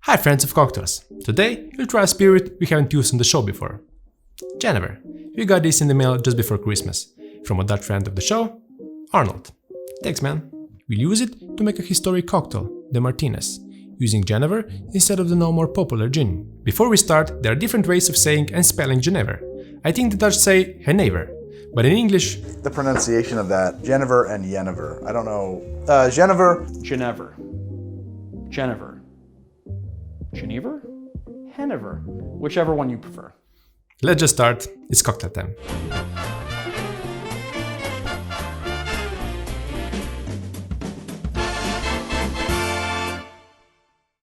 Hi friends of cocktails! Today we'll try a spirit we haven't used on the show before. Genever. We got this in the mail just before Christmas, from a Dutch friend of the show, Arnold. Thanks man! We'll use it to make a historic cocktail, the Martinez, using Genever instead of the now more popular gin. Before we start, there are different ways of saying and spelling Genever. I think the Dutch say Genever, but in English... The pronunciation of that, Genever and Jenever. I don't know. Genever. Genever. Genever. Genever? Genever. Whichever one you prefer. Let's just start. It's cocktail time.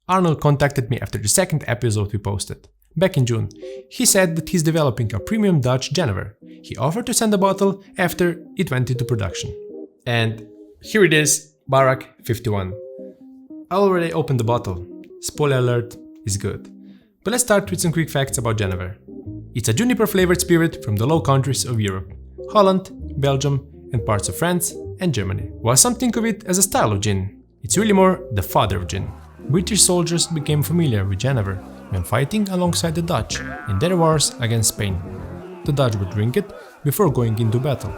Arnold contacted me after the second episode we posted. Back in June, he said that he's developing a premium Dutch Genever. He offered to send a bottle after it went into production. And here it is, Barak 51. I already opened the bottle. Spoiler alert, is good. But let's start with some quick facts about Genever. It's a juniper flavored spirit from the Low Countries of Europe, Holland, Belgium, and parts of France and Germany. While some think of it as a style of gin, it's really more the father of gin. British soldiers became familiar with Genever when fighting alongside the Dutch in their wars against Spain. The Dutch would drink it before going into battle,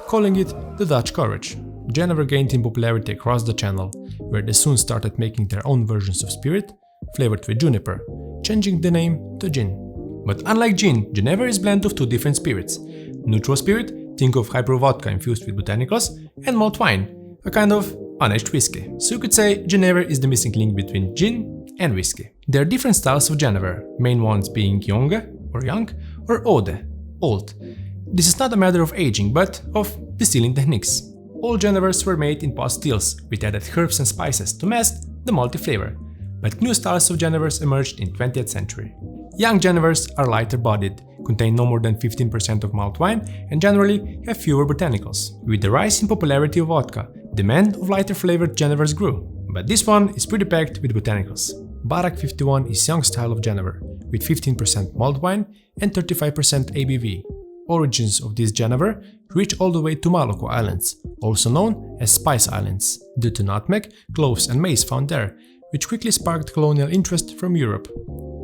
calling it the Dutch courage. Genever gained in popularity across the channel, where they soon started making their own versions of spirit, flavored with juniper, changing the name to gin. But unlike gin, Genever is a blend of two different spirits. Neutral spirit, think of hyper vodka infused with botanicals, and malt wine, a kind of unaged whiskey. So you could say Genever is the missing link between gin and whiskey. There are different styles of Genever, main ones being Jonge or young or Ode, old. This is not a matter of aging, but of distilling techniques. All Genevers were made in pot stills with added herbs and spices to mask the malty flavor, but new styles of Genevers emerged in 20th century. Young Genevers are lighter bodied, contain no more than 15% of malt wine, and generally have fewer botanicals. With the rise in popularity of vodka, demand of lighter flavored Genevers grew, but this one is pretty packed with botanicals. Barak 51 is young style of Genever, with 15% malt wine and 35% ABV. Origins of this Genever reach all the way to Maluku Islands, also known as Spice Islands, due to nutmeg, cloves and mace found there, which quickly sparked colonial interest from Europe.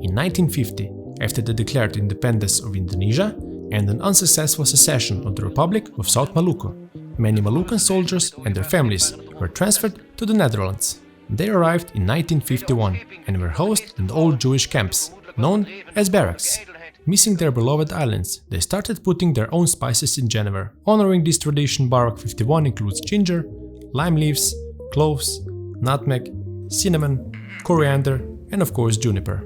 In 1950, after the declared independence of Indonesia and an unsuccessful secession of the Republic of South Maluku, many Malucan soldiers and their families were transferred to the Netherlands. They arrived in 1951 and were housed in the old Jewish camps, known as barracks. Missing their beloved islands, they started putting their own spices in Genever. Honoring this tradition, Barak 51 includes ginger, lime leaves, cloves, nutmeg, cinnamon, coriander, and of course juniper.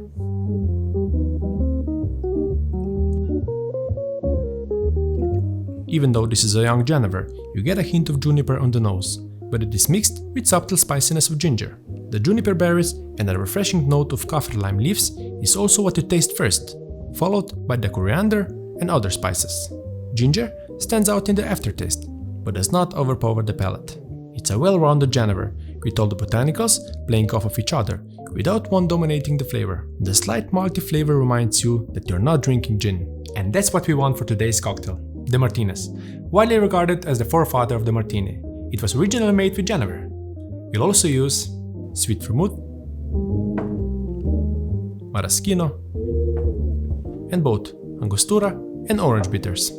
Even though this is a young Genever, you get a hint of juniper on the nose, but it is mixed with subtle spiciness of ginger. The juniper berries and a refreshing note of kaffir lime leaves is also what you taste first, followed by the coriander and other spices. Ginger stands out in the aftertaste, but does not overpower the palate. It's a well-rounded Genever, with all the botanicals playing off of each other, without one dominating the flavor. The slight malty flavor reminds you that you're not drinking gin. And that's what we want for today's cocktail, the Martinez. Widely regarded as the forefather of the Martini, it was originally made with Genever. We'll also use sweet vermouth, maraschino, and both Angostura and orange bitters.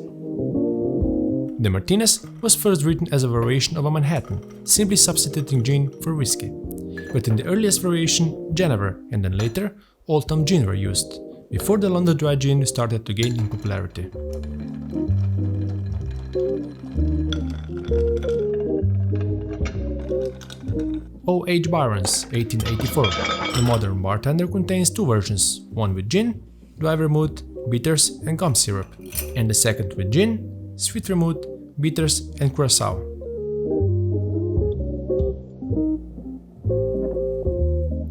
The Martinez was first written as a variation of a Manhattan, simply substituting gin for whiskey. But in the earliest variation, Genever and then later Old Tom Gin were used, before the London Dry Gin started to gain in popularity. O. H. Byron's 1884. The modern bartender contains two versions, one with gin, dry vermouth, bitters and gum syrup, and the second with gin, sweet vermouth, bitters and curacao.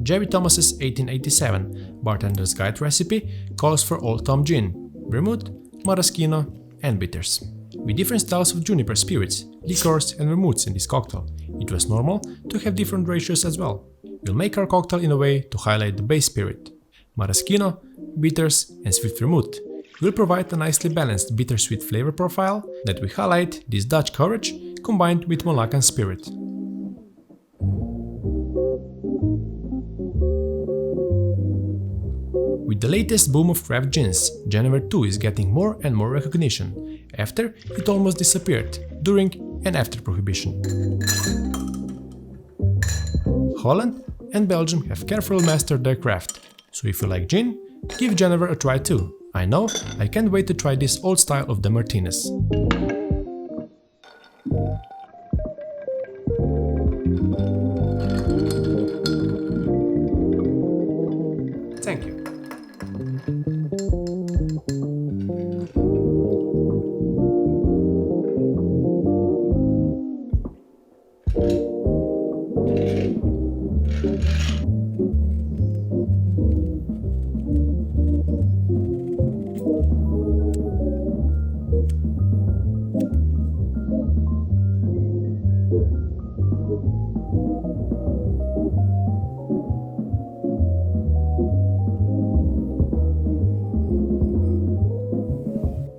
Jerry Thomas's 1887 Bartender's Guide recipe calls for Old Tom Gin, vermouth, maraschino and bitters. With different styles of juniper spirits, liqueurs and vermouths in this cocktail, it was normal to have different ratios as well. We'll make our cocktail in a way to highlight the base spirit. Maraschino, bitters and sweet vermouth will provide a nicely balanced bittersweet flavor profile that will highlight this Dutch courage combined with Moluccan spirit. With the latest boom of craft gins, Genever 2 is getting more and more recognition, after it almost disappeared during and after Prohibition. Holland and Belgium have carefully mastered their craft, so if you like gin, give Genever a try too. I know, I can't wait to try this old style of the Martinez. Thank you.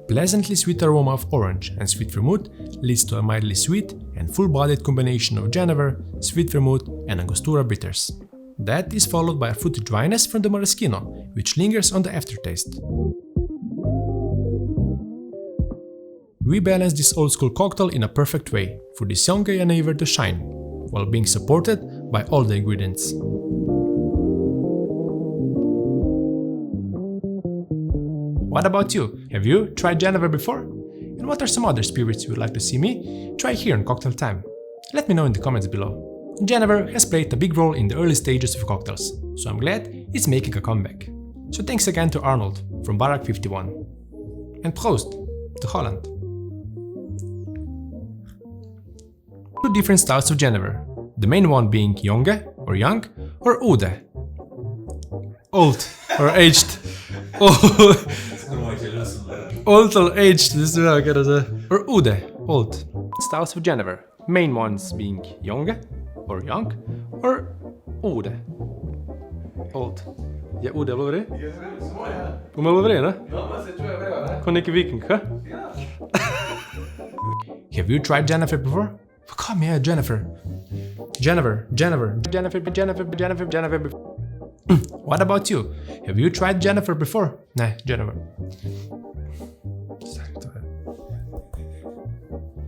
Pleasantly sweet aroma of orange and sweet vermouth leads to a mildly sweet and full-bodied combination of Genever, sweet vermouth and Angostura bitters. That is followed by a fruity dryness from the Maraschino, which lingers on the aftertaste. We balance this old-school cocktail in a perfect way for this younger Genever to shine, while being supported by all the ingredients. What about you? Have you tried Genever before? And what are some other spirits you would like to see me try here in Cocktail Time? Let me know in the comments below. Genever has played a big role in the early stages of cocktails, so I'm glad it's making a comeback. So thanks again to Arnold from Barak 51. And Proost to Holland. Two different styles of Genever, the main one being Jonge or young or Oude, old or aged. Old or aged, this is what I gotta say. Or Oude, old. Styles of Genever, main ones being Jonge or young or Oude, old. Ja, Oude är det? Kom över det, ne? Ja, men det tror jag det. Kon ikke viking, huh? Have you tried Genever before? Come here, Genever. Genever. What about you? Have you tried Genever before? Nah, Genever.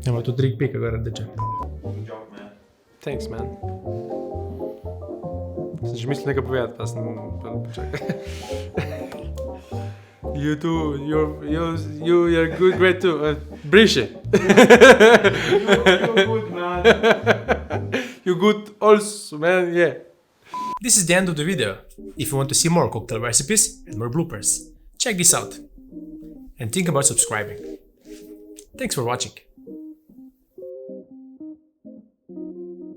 Jag var att dricka pika göra det. Thanks, man. Значит, мысли не поведать, You too. You're good, great too. Brishe. You're good, man. You're good also, man. Yeah. This is the end of the video. If you want to see more cocktail recipes and more bloopers, check this out. And think about subscribing. Thanks for watching.